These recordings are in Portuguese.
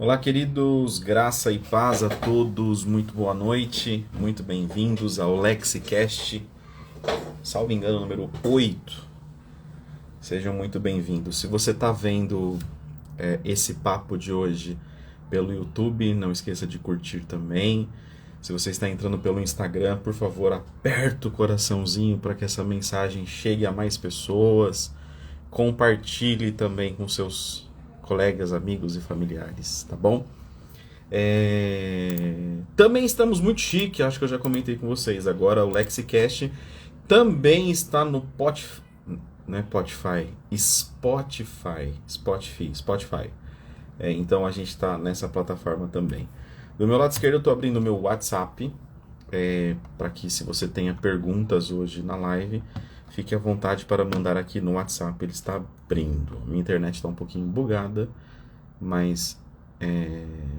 Olá, queridos, graça e paz a todos, muito boa noite, muito bem-vindos ao LexiCast, salvo engano, número 8. Sejam muito bem-vindos. Se você está vendo esse papo de hoje pelo YouTube, não esqueça de curtir também. Se você está entrando pelo Instagram, por favor, aperta o coraçãozinho para que essa mensagem chegue a mais pessoas. Compartilhe também com seus colegas, amigos e familiares, tá bom? Também estamos muito chique, acho que eu já comentei com vocês. Agora o LexiCast também está no Spotify. Então a gente está nessa plataforma também. Do meu lado esquerdo eu estou abrindo o meu WhatsApp, para que se você tenha perguntas hoje na live, fique à vontade para mandar aqui no WhatsApp, ele está abrindo. Minha internet está um pouquinho bugada, mas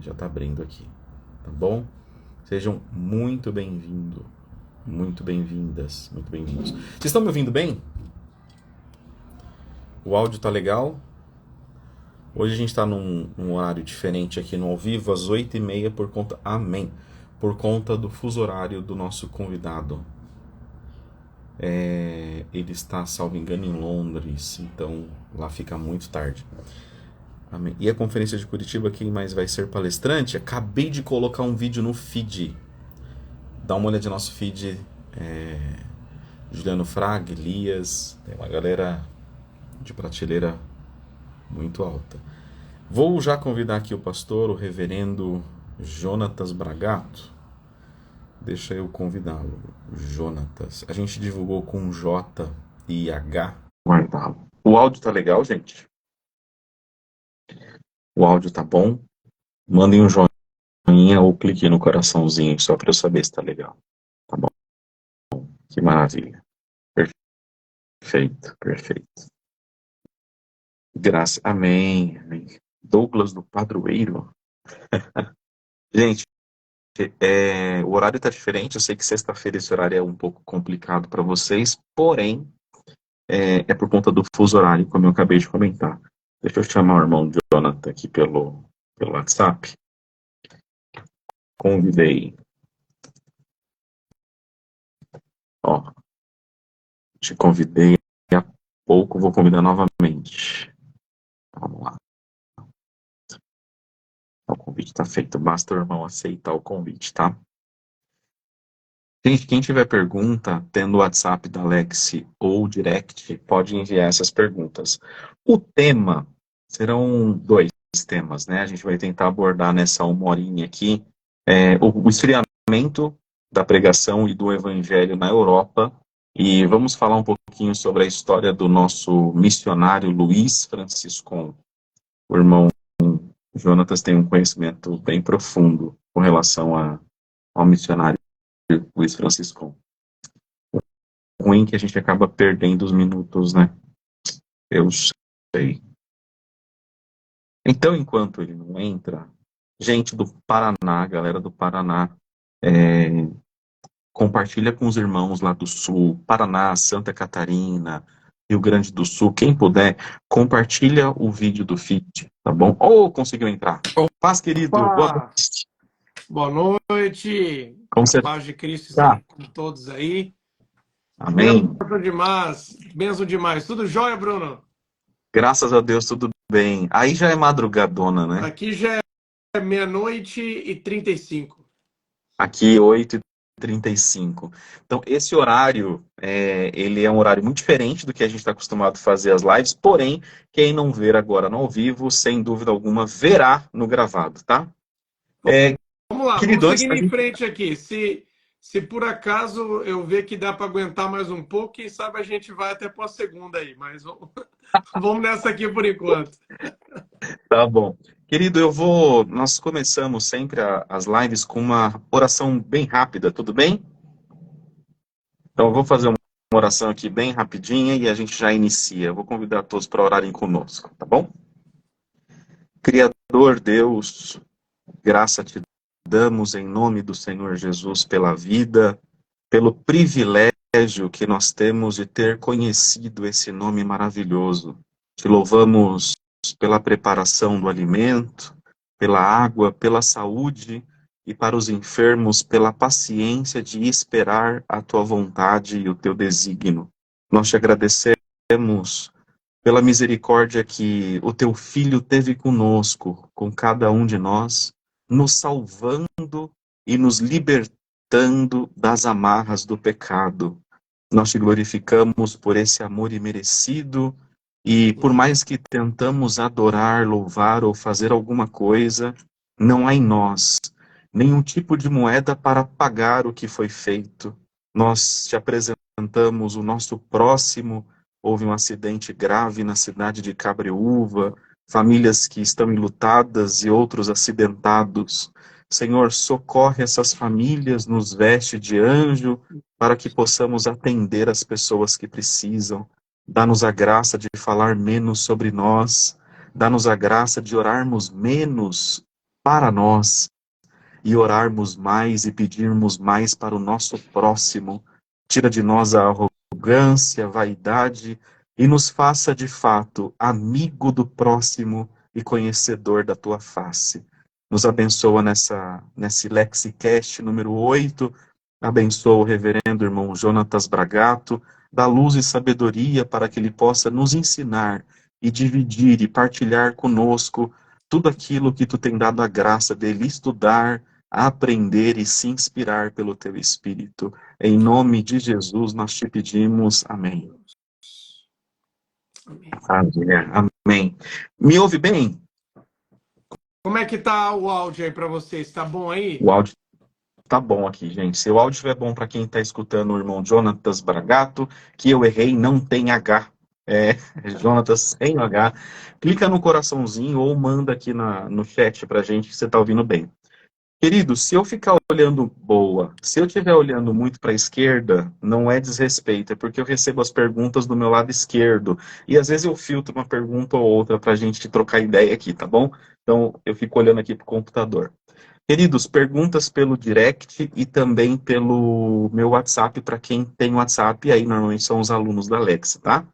já está abrindo aqui, tá bom? Sejam muito bem-vindos, muito bem-vindas, muito bem-vindos. Vocês estão me ouvindo bem? O áudio tá legal? Hoje a gente está num horário diferente aqui no ao vivo, às 8h30, por conta... Amém! Por conta do fuso horário do nosso convidado. Ele está, salvo engano, em Londres, então lá fica muito tarde. Amém. E a conferência de Curitiba, quem mais vai ser palestrante? Acabei de colocar um vídeo no feed. Dá uma olhada no nosso feed. Juliano Fraga, Elias, tem uma galera de prateleira muito alta. Vou já convidar aqui o pastor, o reverendo Jonatas Bragato. Deixa eu convidá-lo. Jonatas. A gente divulgou com J e H. Guardá-lo. O áudio tá legal, gente? O áudio tá bom? Mandem um joinha ou clique no coraçãozinho só para eu saber se tá legal. Tá bom? Que maravilha. Perfeito, perfeito. Graça. Amém. Amém. Douglas do Padroeiro. Gente, o horário tá diferente. Eu sei que sexta-feira esse horário é um pouco complicado para vocês, porém, é por conta do fuso horário, como eu acabei de comentar. Deixa eu chamar o irmão Jonathan aqui pelo WhatsApp. Convidei. Ó, te convidei há pouco, vou convidar novamente. Vamos lá. O convite está feito. Basta o irmão aceitar o convite, tá? Gente, quem tiver pergunta, tendo o WhatsApp da Lexi ou direct, pode enviar essas perguntas. O tema, serão dois temas, né? A gente vai tentar abordar nessa uma horinha aqui, o esfriamento da pregação e do evangelho na Europa, e vamos falar um pouquinho sobre a história do nosso missionário Luiz Franciscon. O irmão Jonatas tem um conhecimento bem profundo com relação ao missionário Luiz Franciscon. Ruim que a gente acaba perdendo os minutos, né? Eu sei. Então, enquanto ele não entra, gente do Paraná, galera do Paraná, compartilha com os irmãos lá do Sul, Paraná, Santa Catarina, Rio Grande do Sul, quem puder, compartilha o vídeo do feed, tá bom? Ou conseguiu entrar? Paz, querido. Boa noite. Boa noite. Como você Paz de Cristo tá? esteja com todos aí. Amém. Benção demais. Benção demais. Tudo jóia, Bruno? Graças a Deus, tudo bem. Aí já é madrugadona, né? Aqui já é meia-noite e 35. Aqui 8h35. Então, esse horário, ele é um horário muito diferente do que a gente está acostumado a fazer as lives, porém, quem não ver agora no ao vivo, sem dúvida alguma, verá no gravado, tá? Vamos lá, Querido, vamos antes seguindo da em gente... frente aqui. Se por acaso eu ver que dá para aguentar mais um pouco, quem sabe a gente vai até para a segunda aí, mas vamos nessa aqui por enquanto. Tá bom. Querido, nós começamos sempre as lives com uma oração bem rápida, tudo bem? Então, eu vou fazer uma oração aqui bem rapidinha e a gente já inicia. Eu vou convidar todos para orarem conosco, tá bom? Criador Deus, graça te damos em nome do Senhor Jesus pela vida, pelo privilégio que nós temos de ter conhecido esse nome maravilhoso. Te louvamos pela preparação do alimento, pela água, pela saúde, e para os enfermos, pela paciência de esperar a tua vontade e o teu desígnio. Nós te agradecemos pela misericórdia que o teu Filho teve conosco, com cada um de nós, nos salvando e nos libertando das amarras do pecado. Nós te glorificamos por esse amor imerecido e por mais que tentamos adorar, louvar ou fazer alguma coisa, não há em nós nenhum tipo de moeda para pagar o que foi feito. Nós te apresentamos o nosso próximo. Houve um acidente grave na cidade de Cabreúva, famílias que estão enlutadas e outros acidentados. Senhor, socorre essas famílias, nos veste de anjo, para que possamos atender as pessoas que precisam. Dá-nos a graça de falar menos sobre nós, dá-nos a graça de orarmos menos para nós e orarmos mais e pedirmos mais para o nosso próximo. Tira de nós a arrogância, a vaidade e nos faça de fato amigo do próximo e conhecedor da tua face. Nos abençoa nesse Lexicast número 8. Abençoa o reverendo irmão Jonatas Bragato, dá luz e sabedoria para que ele possa nos ensinar e dividir e partilhar conosco tudo aquilo que tu tem dado a graça dele estudar, aprender e se inspirar pelo teu Espírito. Em nome de Jesus nós te pedimos. Amém. Amém. Me ouve bem? Como é que tá o áudio aí para vocês? Está bom aí? O áudio tá bom aqui, gente. Se o áudio estiver bom para quem está escutando o irmão Jonatas Bragato, que eu errei, não tem H. É Jonatas sem H. Clica no coraçãozinho ou manda aqui no chat pra gente que você tá ouvindo bem. Querido, se eu ficar olhando boa, se eu estiver olhando muito para a esquerda, não é desrespeito, é porque eu recebo as perguntas do meu lado esquerdo. E às vezes eu filtro uma pergunta ou outra para a gente trocar ideia aqui, tá bom? Então eu fico olhando aqui para o computador. Queridos, perguntas pelo direct e também pelo meu WhatsApp, para quem tem WhatsApp, e aí normalmente são os alunos da Alex, tá?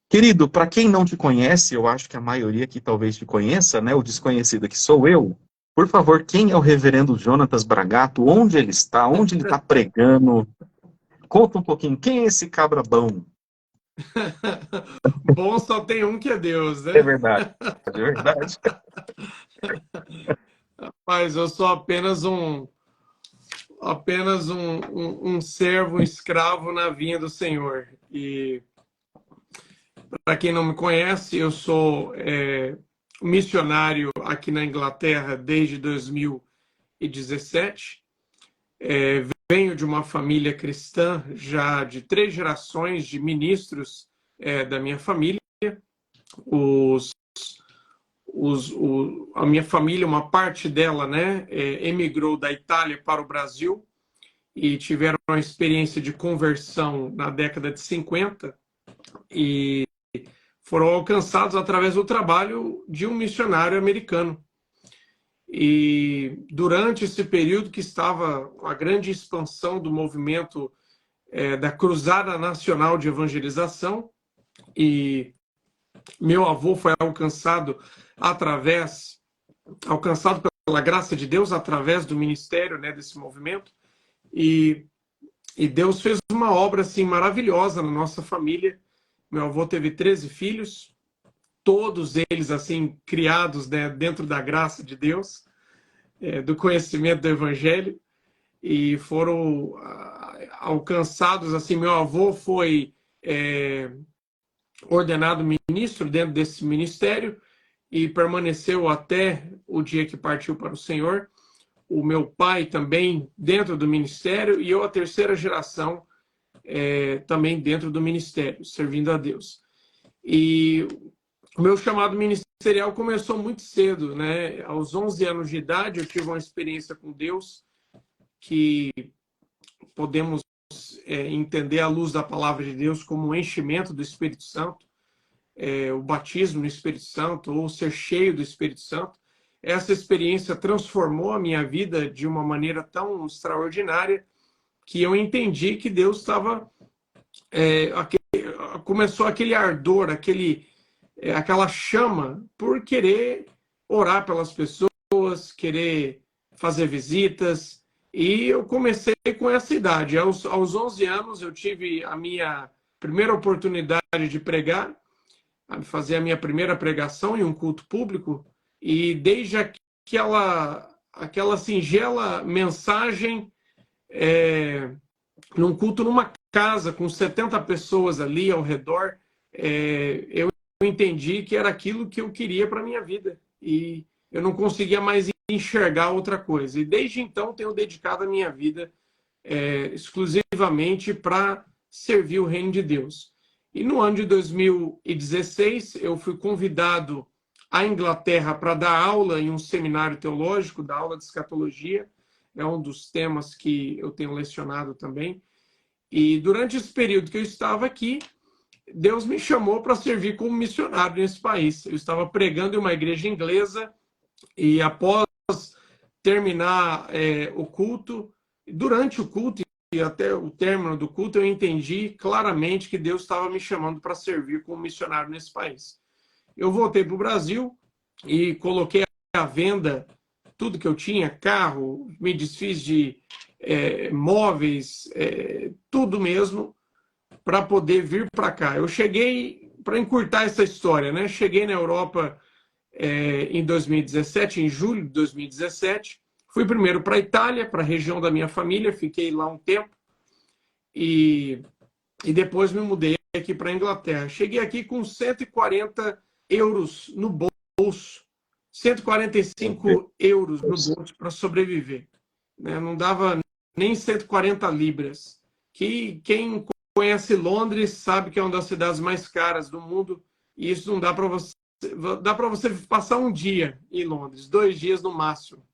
Querido, para quem não te conhece, eu acho que a maioria aqui talvez te conheça, né? O desconhecido que sou eu. Por favor, quem é o reverendo Jonatas Bragato? Onde ele está? Onde ele está pregando? Conta um pouquinho, quem é esse cabra bom? Bom só tem um que é Deus, É né? verdade, é verdade. Mas eu sou apenas um servo, um escravo na vinha do Senhor. E para quem não me conhece, eu sou missionário aqui na Inglaterra desde 2017. Venho de uma família cristã já de 3 gerações de ministros da minha família. A minha família, uma parte dela, né, emigrou da Itália para o Brasil e tiveram uma experiência de conversão na década de 50 e foram alcançados através do trabalho de um missionário americano. E durante esse período que estava a grande expansão do movimento da Cruzada Nacional de Evangelização, e meu avô foi alcançado pela graça de Deus através do ministério, né, desse movimento, e Deus fez uma obra assim maravilhosa na nossa família. Meu avô teve 13 filhos, todos eles assim criados, né, dentro da graça de Deus, do conhecimento do Evangelho, e foram alcançados assim. Meu avô foi ordenado ministro dentro desse ministério e permaneceu até o dia que partiu para o Senhor. O meu pai também dentro do ministério e eu a terceira geração também dentro do ministério, servindo a Deus. E o meu chamado ministerial começou muito cedo, né? Aos 11 anos de idade eu tive uma experiência com Deus que podemos entender à luz da palavra de Deus como um enchimento do Espírito Santo, o batismo no Espírito Santo ou ser cheio do Espírito Santo. Essa experiência transformou a minha vida de uma maneira tão extraordinária que eu entendi que Deus estava... começou aquele ardor, aquela chama por querer orar pelas pessoas, querer fazer visitas. E eu comecei com essa idade. Aos 11 anos, eu tive a minha primeira oportunidade de pregar, fazer a minha primeira pregação em um culto público. E desde aquela singela mensagem, num culto numa casa com 70 pessoas ali ao redor, eu entendi que era aquilo que eu queria para a minha vida. E eu não conseguia mais enxergar outra coisa. E desde então tenho dedicado a minha vida exclusivamente para servir o reino de Deus. E no ano de 2016, eu fui convidado à Inglaterra para dar aula em um seminário teológico, dar aula de escatologia. É um dos temas que eu tenho lecionado também. E durante esse período que eu estava aqui, Deus me chamou para servir como missionário nesse país. Eu estava pregando em uma igreja inglesa e após terminar o culto, durante o culto e até o término do culto, eu entendi claramente que Deus estava me chamando para servir como missionário nesse país. Eu voltei para o Brasil e coloquei à venda tudo que eu tinha, carro, me desfiz de móveis, tudo mesmo, para poder vir para cá. Eu cheguei, para encurtar essa história, né? Cheguei na Europa em 2017, em julho de 2017. Fui primeiro para a Itália, para a região da minha família, fiquei lá um tempo e depois me mudei aqui para a Inglaterra. Cheguei aqui com 140 euros no bolso, 145 euros no bolso para sobreviver. Não dava nem 140 libras. Que quem conhece Londres sabe que é uma das cidades mais caras do mundo e isso não dá para você. Dá para você passar um dia em Londres, 2 dias no máximo.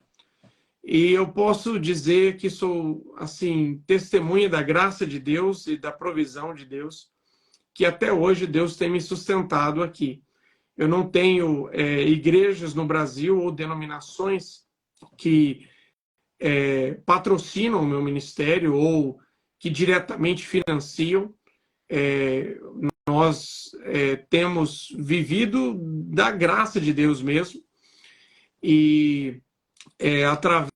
E eu posso dizer que sou, assim, testemunha da graça de Deus e da provisão de Deus, que até hoje Deus tem me sustentado aqui. Eu não tenho igrejas no Brasil ou denominações que patrocinam o meu ministério ou que diretamente financiam. Nós temos vivido da graça de Deus mesmo e através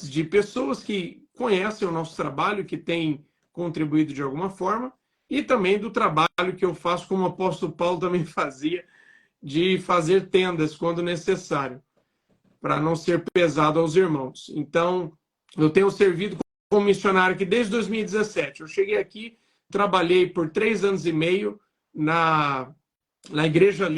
de pessoas que conhecem o nosso trabalho, que têm contribuído de alguma forma, e também do trabalho que eu faço, como o apóstolo Paulo também fazia, de fazer tendas quando necessário, para não ser pesado aos irmãos. Então, eu tenho servido como missionário aqui desde 2017. Eu cheguei aqui, trabalhei por 3 anos e meio na Igreja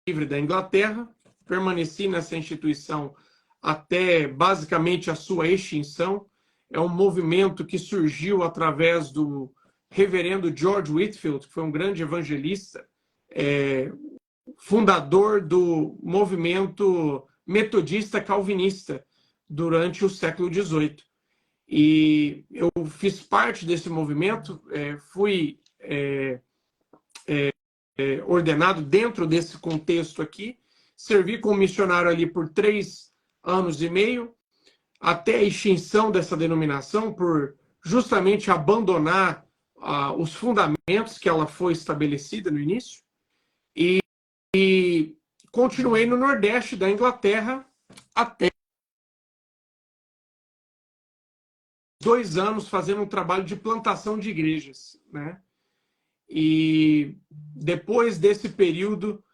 Livre da Inglaterra, permaneci nessa instituição até basicamente a sua extinção. É um movimento que surgiu através do reverendo George Whitefield, que foi um grande evangelista, fundador do movimento metodista calvinista durante o século XVIII. E eu fiz parte desse movimento, fui ordenado dentro desse contexto aqui, servi como missionário ali por 3 anos e meio, até a extinção dessa denominação, por justamente abandonar os fundamentos que ela foi estabelecida no início, e continuei no Nordeste da Inglaterra até 2 anos fazendo um trabalho de plantação de igrejas, né? E depois desse período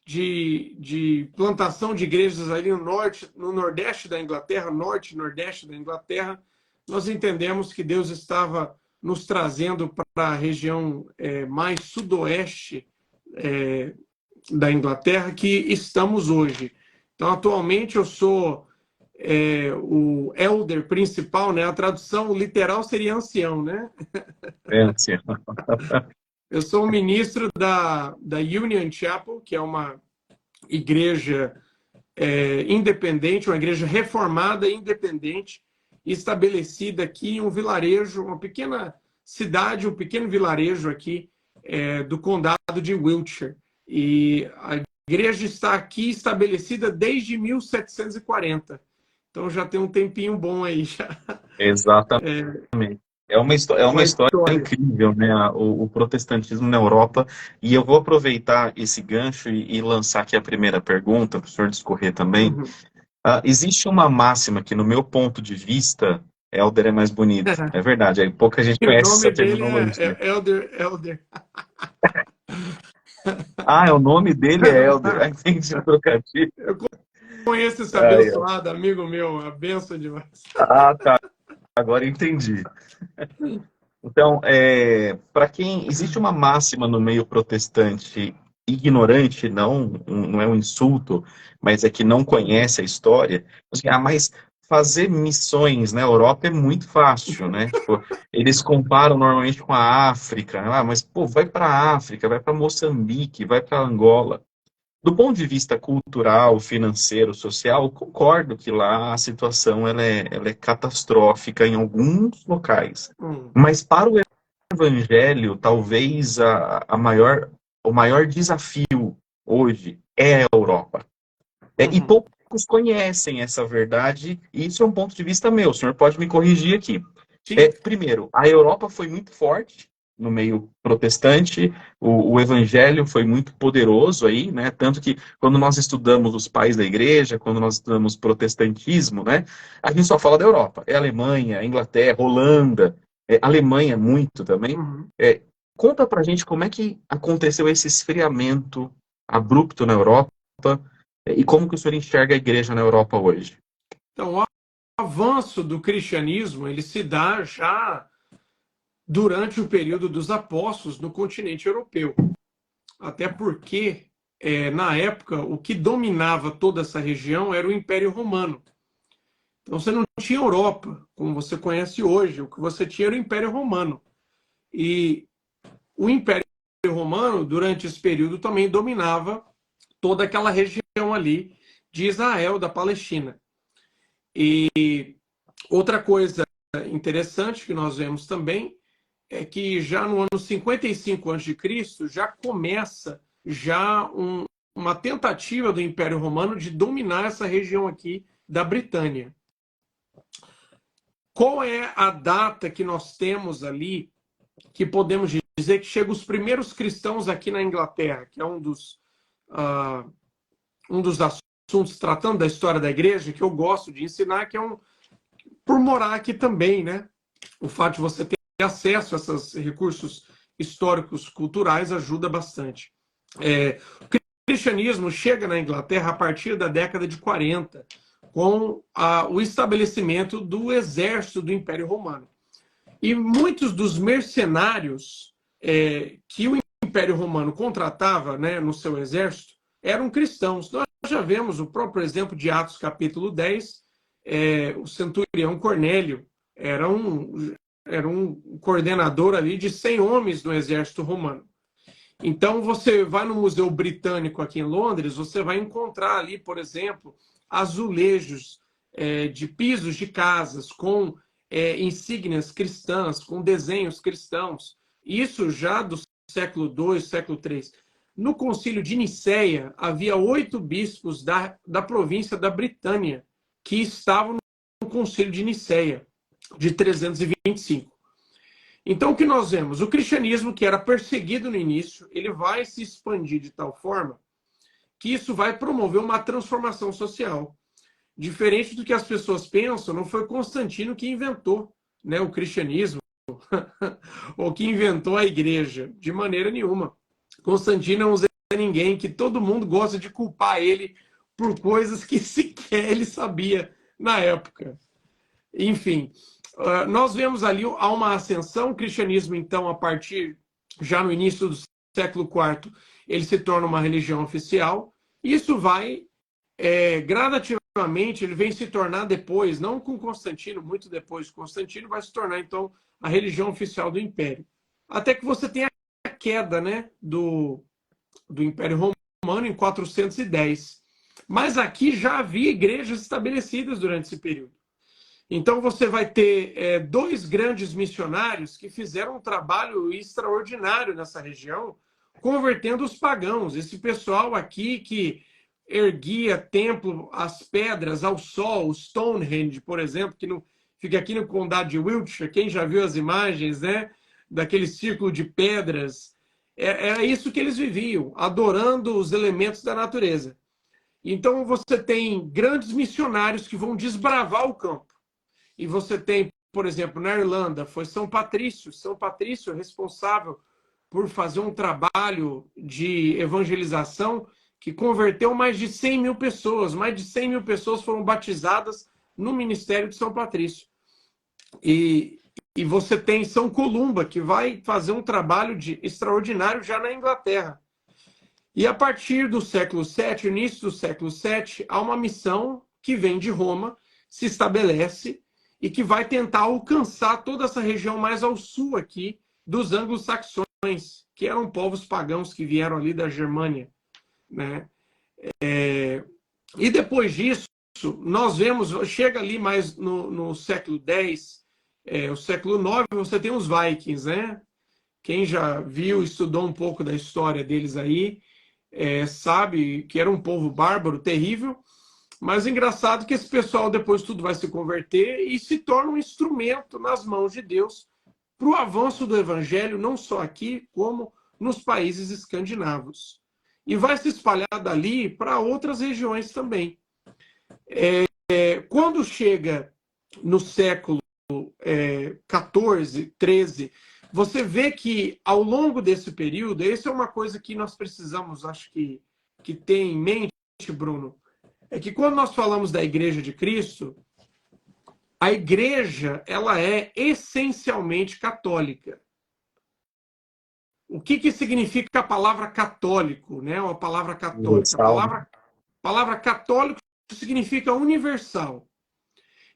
de plantação de igrejas ali no Nordeste da Inglaterra, Norte e Nordeste da Inglaterra, nós entendemos que Deus estava nos trazendo para a região mais sudoeste da Inglaterra, que estamos hoje. Então, atualmente, eu sou o elder principal, né? A tradução literal seria ancião, né? Ancião. Eu sou o ministro da Union Chapel, que é uma igreja independente, uma igreja reformada independente, estabelecida aqui em um vilarejo, uma pequena cidade, um pequeno vilarejo aqui do condado de Wiltshire. E a igreja está aqui estabelecida desde 1740. Então já tem um tempinho bom aí. Já. Exatamente. é uma uma história história. incrível, né? O protestantismo na Europa. E eu vou aproveitar esse gancho e lançar aqui a primeira pergunta, para o senhor discorrer também. Uhum. Existe uma máxima que, no meu ponto de vista, Elder é mais bonito. É verdade, aí pouca gente E o conhece nome essa dele terminologia. é Elder. Elder. O nome dele é Elder. Entendi o trocadilho. Eu conheço esse Ai, ai. abençoado amigo meu, a benção demais. Tá, agora entendi. Então, para quem existe uma máxima no meio protestante, ignorante, não é um insulto, mas é que não conhece a história. Assim, mas fazer missões na Europa é muito fácil, né? Tipo, eles comparam normalmente com a África. Mas pô, vai para a África, vai para Moçambique, vai para Angola. Do ponto de vista cultural, financeiro, social, concordo que lá a situação ela é catastrófica em alguns locais. Hum. Mas para o evangelho, talvez o maior desafio hoje é a Europa. E Uhum. poucos conhecem essa verdade, e isso é um ponto de vista meu, o senhor pode me corrigir aqui. Sim. Primeiro, a Europa foi muito forte no meio protestante, o evangelho foi muito poderoso aí, né? Tanto que quando nós estudamos os pais da igreja, quando nós estudamos protestantismo, né? A gente só fala da Europa. É Alemanha, é Inglaterra, Holanda, Alemanha muito também. Uhum. Conta pra gente como é que aconteceu esse esfriamento abrupto na Europa e como que o senhor enxerga a igreja na Europa hoje? Então, o avanço do cristianismo ele se dá já durante o período dos apóstolos no continente europeu. Até porque, na época, o que dominava toda essa região era o Império Romano. Então, você não tinha Europa, como você conhece hoje. O que você tinha era o Império Romano. E o Império Romano, durante esse período, também dominava toda aquela região ali de Israel, da Palestina. E outra coisa interessante que nós vemos também é que já no ano 55 a.C. já começa uma tentativa do Império Romano de dominar essa região aqui da Britânia. Qual é a data que nós temos ali que podemos dizer que chegam os primeiros cristãos aqui na Inglaterra, que é um dos assuntos tratando da história da igreja que eu gosto de ensinar, que é por morar aqui também, né? O fato de você ter acesso a esses recursos históricos, culturais, ajuda bastante. O cristianismo chega na Inglaterra a partir da década de 40, com o estabelecimento do exército do Império Romano. E muitos dos mercenários que o Império Romano contratava, né, no seu exército eram cristãos. Nós já vemos o próprio exemplo de Atos capítulo 10, o centurião Cornélio era um coordenador ali de 100 homens no exército romano. Então, você vai no Museu Britânico aqui em Londres, você vai encontrar ali, por exemplo, azulejos de pisos de casas com insígnias cristãs, com desenhos cristãos. Isso já do século II, século III. No concílio de Nicéia, havia 8 bispos da província da Britânia que estavam no concílio de Nicéia, de 325. Então, o que nós vemos? O cristianismo, que era perseguido no início, ele vai se expandir de tal forma que isso vai promover uma transformação social. Diferente do que as pessoas pensam, não foi Constantino que inventou, né, o cristianismo ou que inventou a igreja, de maneira nenhuma. Constantino não é ninguém que todo mundo gosta de culpar ele por coisas que sequer ele sabia na época. Enfim, nós vemos ali há uma ascensão, o cristianismo, então, a partir, já no início do século IV, ele se torna uma religião oficial. Isso vai, gradativamente, ele vem se tornar depois, não com Constantino, muito depois de Constantino, vai se tornar, então, a religião oficial do Império. Até que você tem a queda, né, do Império Romano em 410. Mas aqui já havia igrejas estabelecidas durante esse período. Então você vai ter 2 grandes missionários que fizeram um trabalho extraordinário nessa região, convertendo os pagãos. Esse pessoal aqui que erguia templo, as pedras ao sol, o Stonehenge, por exemplo, que fica aqui no condado de Wiltshire, quem já viu as imagens, né, daquele círculo de pedras, era isso que eles viviam, adorando os elementos da natureza. Então você tem grandes missionários que vão desbravar o campo. E você tem, por exemplo, na Irlanda, foi São Patrício. São Patrício é responsável por fazer um trabalho de evangelização que converteu mais de 100 mil pessoas. Mais de 100 mil pessoas foram batizadas no ministério de São Patrício. E você tem São Columba, que vai fazer um trabalho extraordinário já na Inglaterra. E a partir do século VII, início do século VII, há uma missão que vem de Roma, se estabelece e que vai tentar alcançar toda essa região mais ao sul aqui dos anglo-saxões, que eram povos pagãos que vieram ali da Germânia, né? E depois disso, nós vemos, chega ali mais no século X, o século IX, você tem os Vikings, né? Quem já viu, estudou um pouco da história deles aí, sabe que era um povo bárbaro, terrível, mas engraçado que esse pessoal depois tudo vai se converter e se torna um instrumento nas mãos de Deus para o avanço do evangelho, não só aqui, como nos países escandinavos. E vai se espalhar dali para outras regiões também. Quando chega no século XIV, XIII, você vê que ao longo desse período, isso é uma coisa que nós precisamos, acho que ter em mente, Bruno, é que quando nós falamos da Igreja de Cristo, a Igreja ela é essencialmente católica. O que significa a palavra católico, né? A palavra católica. A palavra católico significa universal.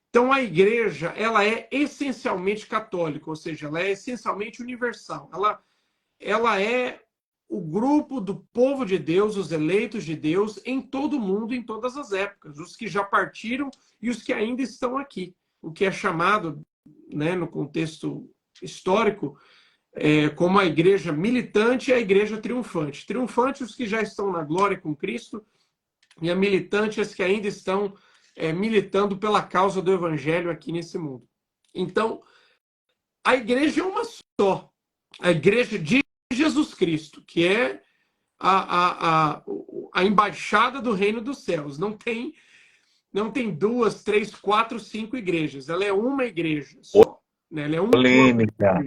Então a Igreja ela é essencialmente católica, ou seja, ela é essencialmente universal. Ela é o grupo do povo de Deus, os eleitos de Deus, em todo o mundo, em todas as épocas, os que já partiram e os que ainda estão aqui. O que é chamado, né, no contexto histórico, como a igreja militante e a igreja triunfante. Triunfante os que já estão na glória com Cristo, e a militante os que ainda estão militando pela causa do evangelho aqui nesse mundo. Então, a igreja é uma só. A igreja de Jesus Cristo, que é a embaixada do reino dos céus. Não tem 2, 3, 4, 5 igrejas. Ela é uma igreja só. Né? Ela é um polêmica.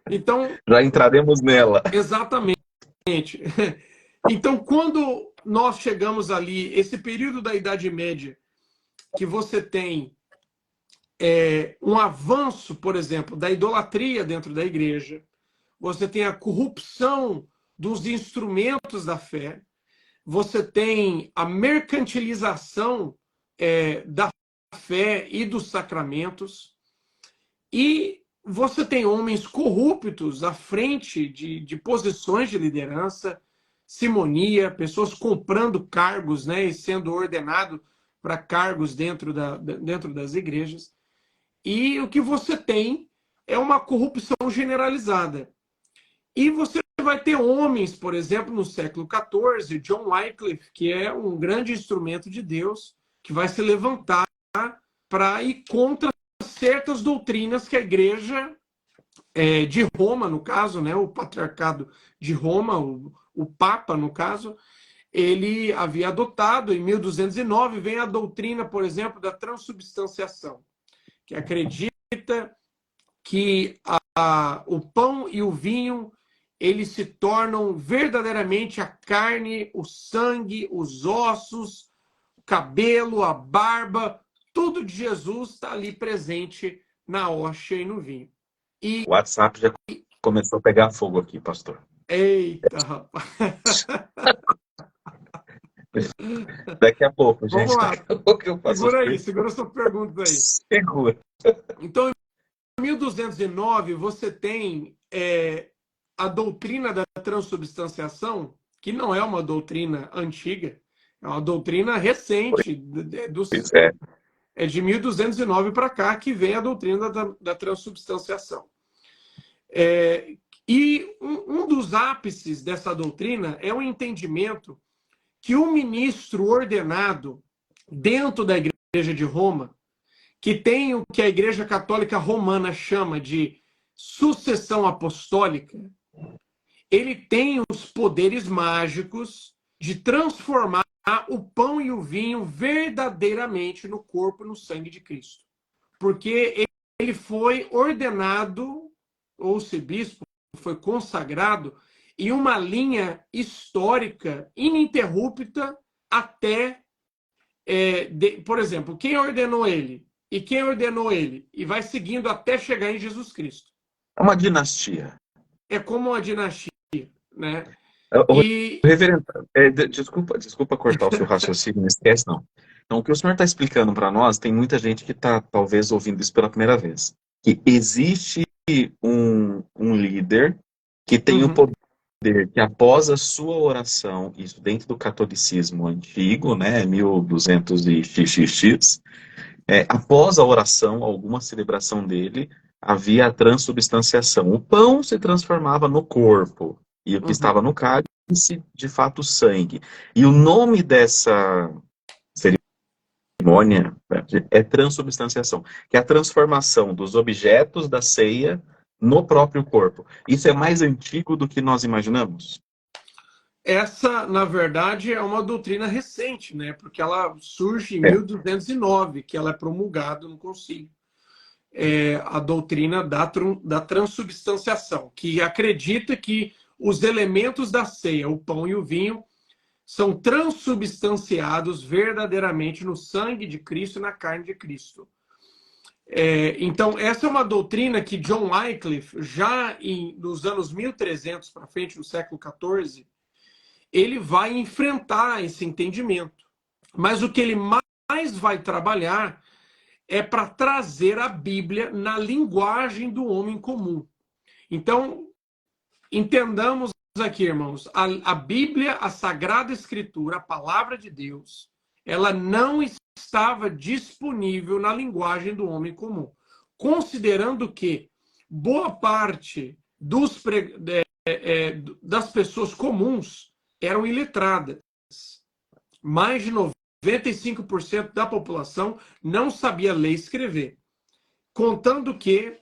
Então, já entraremos nela. Exatamente. Então, quando nós chegamos ali, esse período da Idade Média, que você tem um avanço, por exemplo, da idolatria dentro da igreja, você tem a corrupção dos instrumentos da fé, você tem a mercantilização da fé e dos sacramentos, e você tem homens corruptos à frente de posições de liderança, simonia, pessoas comprando cargos, né, e sendo ordenado para cargos dentro das igrejas. E o que você tem é uma corrupção generalizada. E você vai ter homens, por exemplo, no século XIV, John Wycliffe, que é um grande instrumento de Deus, que vai se levantar para ir contra certas doutrinas que a igreja de Roma, no caso, né, o patriarcado de Roma, o Papa, no caso, ele havia adotado. Em 1209 vem a doutrina, por exemplo, da transubstanciação, que acredita que o pão e o vinho eles se tornam verdadeiramente a carne, o sangue, os ossos, o cabelo, a barba, tudo de Jesus está ali presente na hóstia e no vinho. O WhatsApp já começou a pegar fogo aqui, pastor. Eita, rapaz. Daqui a pouco, gente. Vamos lá. Daqui a pouco eu faço segura aí, segura sua pergunta aí. Segura. Então, em 1209, você tem a doutrina da transubstanciação, que não é uma doutrina antiga, é uma doutrina recente, é de 1209 para cá, que vem a doutrina da transubstanciação. E um dos ápices dessa doutrina é o entendimento que o ministro ordenado, dentro da Igreja de Roma, que tem o que a Igreja Católica Romana chama de sucessão apostólica, ele tem os poderes mágicos de transformar o pão e o vinho verdadeiramente no corpo e no sangue de Cristo. Porque ele foi ordenado, ou se bispo, foi consagrado em uma linha histórica ininterrupta até, por exemplo, quem ordenou ele? E quem ordenou ele? E vai seguindo até chegar em Jesus Cristo. É uma dinastia. É como uma dinastia, né? Reverendo, desculpa cortar o seu raciocínio, não esquece não. Então, o que o senhor está explicando para nós, tem muita gente que está talvez ouvindo isso pela primeira vez. Que existe um líder que tem o poder que após a sua oração, isso dentro do catolicismo antigo, né, 1200 e xxx, após a oração, alguma celebração dele, havia a transubstanciação. O pão se transformava no corpo, e o que estava no cálice, de fato, sangue. E o nome dessa cerimônia é transubstanciação, que é a transformação dos objetos da ceia no próprio corpo. Isso é mais antigo do que nós imaginamos? Essa, na verdade, é uma doutrina recente, né? Porque ela surge em 1209, que ela é promulgada no concílio. A doutrina da transubstanciação, que acredita que os elementos da ceia, o pão e o vinho, são transubstanciados verdadeiramente no sangue de Cristo e na carne de Cristo. Então, essa é uma doutrina que John Wycliffe, já nos anos 1300 para frente, no século XIV, ele vai enfrentar esse entendimento. Mas o que ele mais vai trabalhar é para trazer a Bíblia na linguagem do homem comum. Então, entendamos aqui, irmãos, a Bíblia, a Sagrada Escritura, a Palavra de Deus, ela não estava disponível na linguagem do homem comum. Considerando que boa parte das pessoas comuns eram iletradas. Mais de 95% da população não sabia ler e escrever. Contando que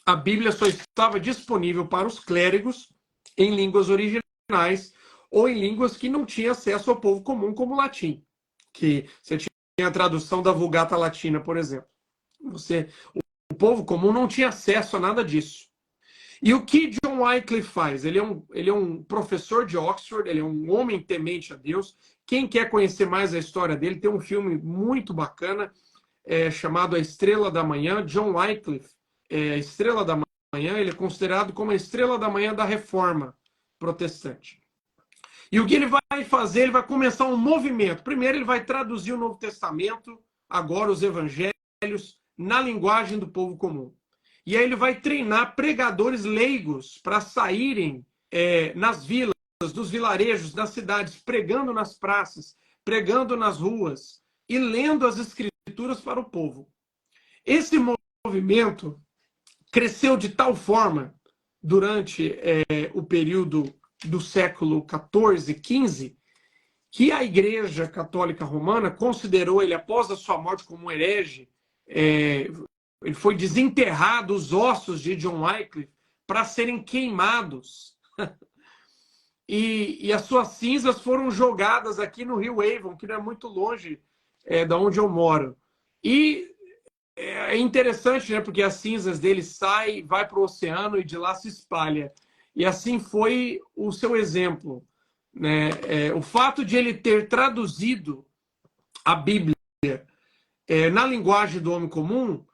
a Bíblia só estava disponível para os clérigos em línguas originais ou em línguas que não tinham acesso ao povo comum, como o latim. Que você tinha a tradução da Vulgata Latina, por exemplo. O povo comum não tinha acesso a nada disso. E o que John Wycliffe faz? Ele é um professor de Oxford, ele é um homem temente a Deus. Quem quer conhecer mais a história dele, tem um filme muito bacana, chamado A Estrela da Manhã. John Wycliffe, a Estrela da Manhã, ele é considerado como a Estrela da Manhã da Reforma Protestante. E o que ele vai fazer? Ele vai começar um movimento. Primeiro, ele vai traduzir o Novo Testamento, agora os Evangelhos, na linguagem do povo comum. E aí ele vai treinar pregadores leigos para saírem nas vilas, dos vilarejos, das cidades, pregando nas praças, pregando nas ruas e lendo as escrituras para o povo. Esse movimento cresceu de tal forma durante o período do século XIV, XV, que a Igreja Católica Romana considerou ele, após a sua morte, como um herege. Ele foi desenterrado, os ossos de John Wycliffe, para serem queimados. E as suas cinzas foram jogadas aqui no Rio Avon, que não é muito longe da onde eu moro. E é interessante, né, porque as cinzas dele saem, vai para o oceano e de lá se espalha. E assim foi o seu exemplo, né? O fato de ele ter traduzido a Bíblia na linguagem do homem comum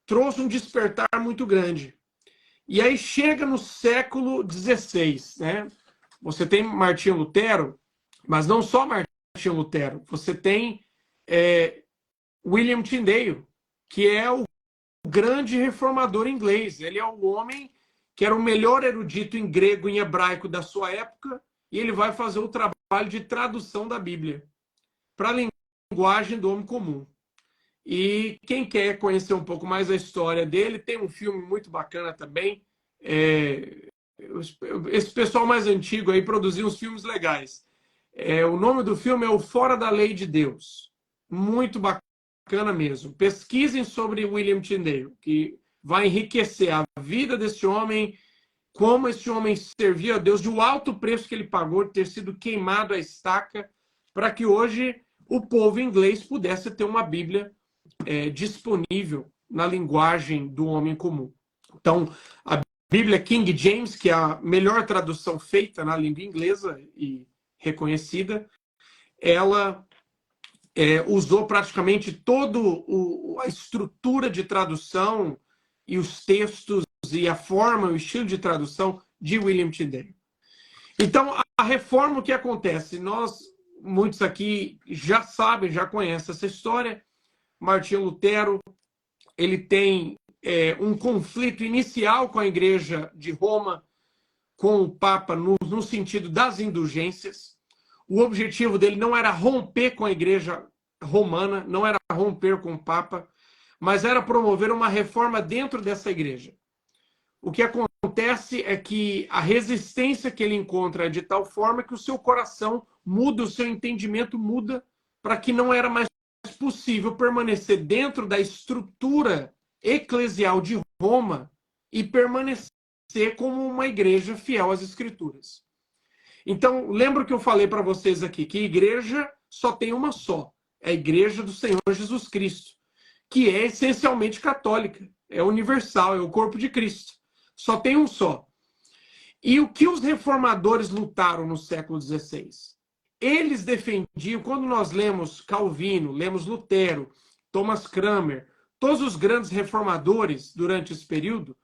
trouxe um despertar muito grande. E aí chega no século XVI, né? Você tem Martinho Lutero, mas não só Martinho Lutero. Você tem William Tyndale, que é o grande reformador inglês. Ele é o homem que era o melhor erudito em grego e em hebraico da sua época, e ele vai fazer o trabalho de tradução da Bíblia para a linguagem do homem comum. E quem quer conhecer um pouco mais a história dele, tem um filme muito bacana também. Esse pessoal mais antigo aí produziu uns filmes legais. O nome do filme é O Fora da Lei de Deus. muito bacana mesmo. Pesquisem sobre William Tyndale, que vai enriquecer a vida desse homem, como esse homem servia a Deus, de o alto preço que ele pagou de ter sido queimado à estaca, para que hoje o povo inglês pudesse ter uma Bíblia disponível na linguagem do homem comum. Então, a Bíblia King James, que é a melhor tradução feita na língua inglesa e reconhecida, ela usou praticamente toda a estrutura de tradução e os textos e a forma, o estilo de tradução de William Tyndale. Então, a reforma, o que acontece? Muitos aqui já sabem, já conhecem essa história. Martinho Lutero, ele tem um conflito inicial com a Igreja de Roma, com o Papa, no sentido das indulgências. O objetivo dele não era romper com a Igreja Romana, não era romper com o Papa, mas era promover uma reforma dentro dessa igreja. O que acontece é que a resistência que ele encontra é de tal forma que o seu coração muda, o seu entendimento muda, para que não era mais possível permanecer dentro da estrutura eclesial de Roma e permanecer como uma igreja fiel às Escrituras. Então, lembro que eu falei para vocês aqui que igreja só tem uma só, é a igreja do Senhor Jesus Cristo, que é essencialmente católica, é universal, é o corpo de Cristo. Só tem um só. E o que os reformadores lutaram no século XVI? Eles defendiam, quando nós lemos Calvino, lemos Lutero, Thomas Cranmer, todos os grandes reformadores durante esse período,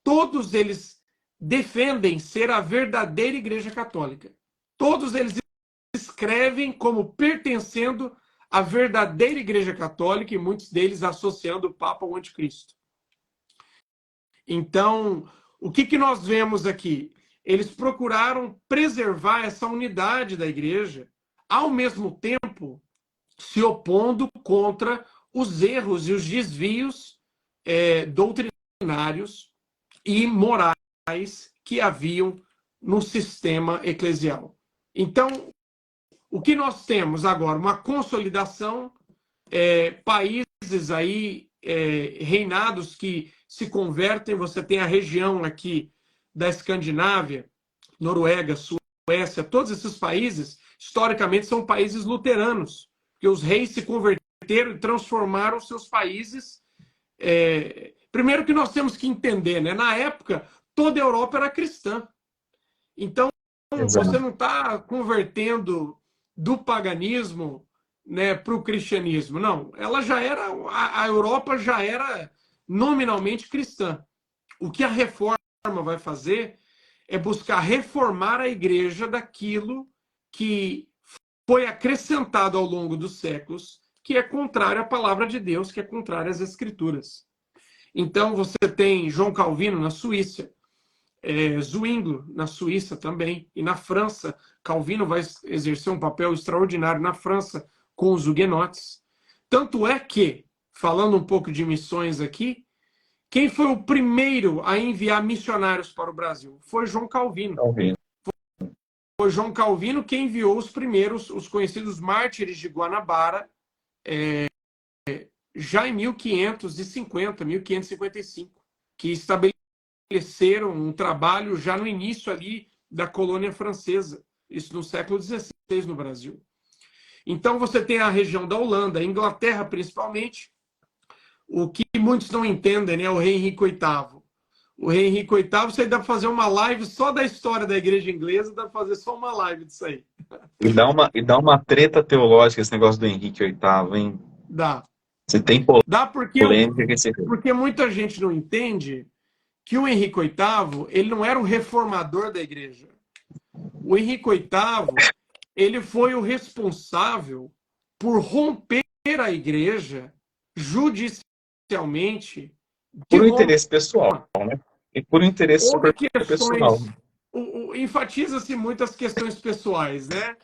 todos eles defendem ser a verdadeira Igreja Católica. Todos eles escrevem como pertencendo à verdadeira Igreja Católica e muitos deles associando o Papa ao Anticristo. Então, o que nós vemos aqui? Eles procuraram preservar essa unidade da igreja, ao mesmo tempo se opondo contra os erros e os desvios doutrinários e morais que haviam no sistema eclesial. Então, o que nós temos agora? Uma consolidação, países aí, reinados que se convertem. Você tem a região aqui da Escandinávia, Noruega, Suécia, todos esses países, historicamente, são países luteranos, que os reis se converteram e transformaram seus países. Primeiro que nós temos que entender, né? Na época, toda a Europa era cristã. Então, Exato. você não está convertendo do paganismo, né, para o cristianismo. Não, ela já era, a Europa já era nominalmente cristã. O que a reforma vai fazer é buscar reformar a igreja daquilo que foi acrescentado ao longo dos séculos, que é contrário à palavra de Deus, que é contrário às Escrituras. Então, você tem João Calvino na Suíça, Zwinglio na Suíça também, e na França, Calvino vai exercer um papel extraordinário na França com os huguenotes. Tanto é que, falando um pouco de missões aqui, quem foi o primeiro a enviar missionários para o Brasil? Foi João Calvino. Foi João Calvino quem enviou os primeiros, os conhecidos mártires de Guanabara, já em 1550, 1555, que estabeleceram um trabalho já no início ali da colônia francesa, isso no século XVI no Brasil. Então você tem a região da Holanda, a Inglaterra principalmente. O que muitos não entendem, né, é o rei Henrique VIII. O rei Henrique VIII, você dá para fazer uma live só da história da igreja inglesa, dá para fazer só uma live disso aí. E dá uma treta teológica esse negócio do Henrique VIII, hein? Dá. Você tem Dá polêmica que esse... porque muita gente não entende que o Henrique VIII, ele não era um reformador da igreja. O Henrique VIII, ele foi o responsável por romper a igreja judicialmente por um interesse pessoal, né? E por um interesse houve pessoal. Enfatiza-se muitas questões pessoais, né?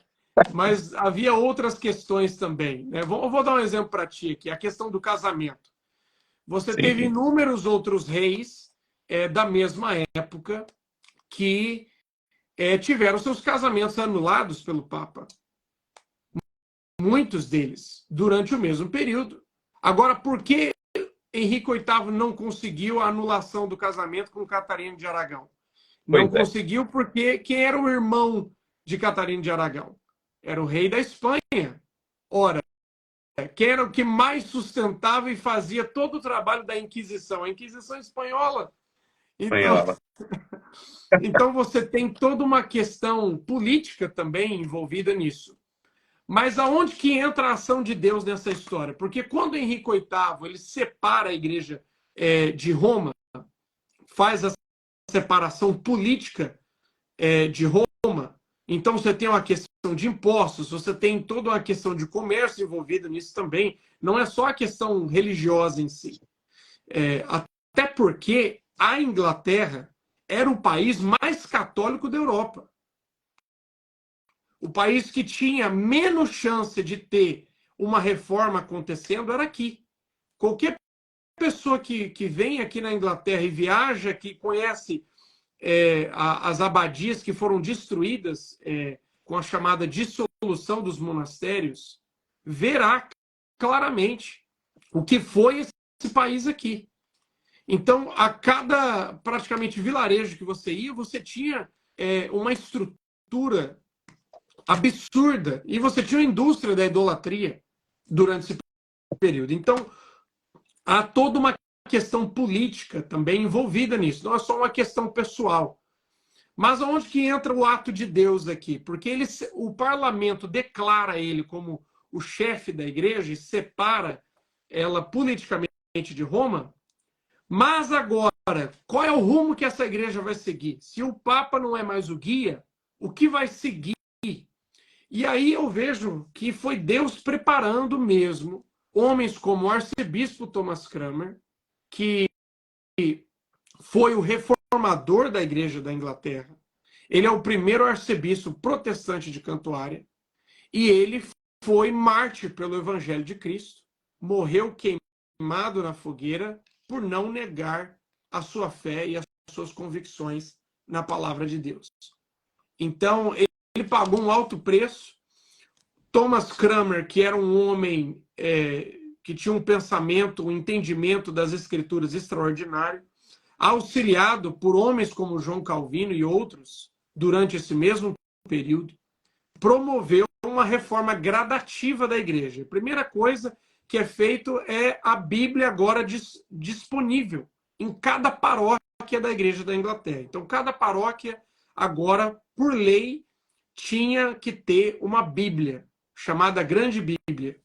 Mas havia outras questões também, né? Eu vou dar um exemplo para ti aqui, a questão do casamento. Você teve inúmeros outros reis da mesma época que tiveram seus casamentos anulados pelo Papa. muitos deles, durante o mesmo período. Agora, por que Henrique VIII não conseguiu a anulação do casamento com Catarina de Aragão? Não conseguiu porque quem era o irmão de Catarina de Aragão? Era o rei da Espanha. Ora, quem era o que mais sustentava e fazia todo o trabalho da Inquisição? A Inquisição espanhola. Então você tem toda uma questão política também envolvida nisso. Mas aonde que entra a ação de Deus nessa história? Porque quando Henrique VIII ele separa a igreja de Roma, faz a separação política de Roma, então você tem uma questão de impostos, você tem toda uma questão de comércio envolvida nisso também, não é só a questão religiosa em si. Até porque a Inglaterra era o país mais católico da Europa. O país que tinha menos chance de ter uma reforma acontecendo era aqui. Qualquer pessoa que vem aqui na Inglaterra e viaja, que conhece as abadias que foram destruídas com a chamada dissolução dos monastérios, verá claramente o que foi esse país aqui. Então, a cada praticamente vilarejo que você ia, você tinha uma estrutura absurda. E você tinha uma indústria da idolatria durante esse período. Então, há toda uma questão política também envolvida nisso. Não é só uma questão pessoal. Mas onde que entra o ato de Deus aqui? Porque o parlamento declara ele como o chefe da igreja e separa ela politicamente de Roma. Mas agora, qual é o rumo que essa igreja vai seguir? Se o Papa não é mais o guia, o que vai seguir? E aí eu vejo que foi Deus preparando mesmo homens como o arcebispo Thomas Cranmer, que foi o reformador da igreja da Inglaterra. Ele é o primeiro arcebispo protestante de Cantuária e ele foi mártir pelo Evangelho de Cristo. Morreu queimado na fogueira por não negar a sua fé e as suas convicções na palavra de Deus. Então, ele pagou um alto preço. Thomas Cranmer, que era um homem que tinha um pensamento, um entendimento das escrituras extraordinário, auxiliado por homens como João Calvino e outros, durante esse mesmo período, promoveu uma reforma gradativa da igreja. A primeira coisa que é feito é a Bíblia agora disponível em cada paróquia da igreja da Inglaterra. Então, cada paróquia agora, por lei, tinha que ter uma Bíblia, chamada Grande Bíblia.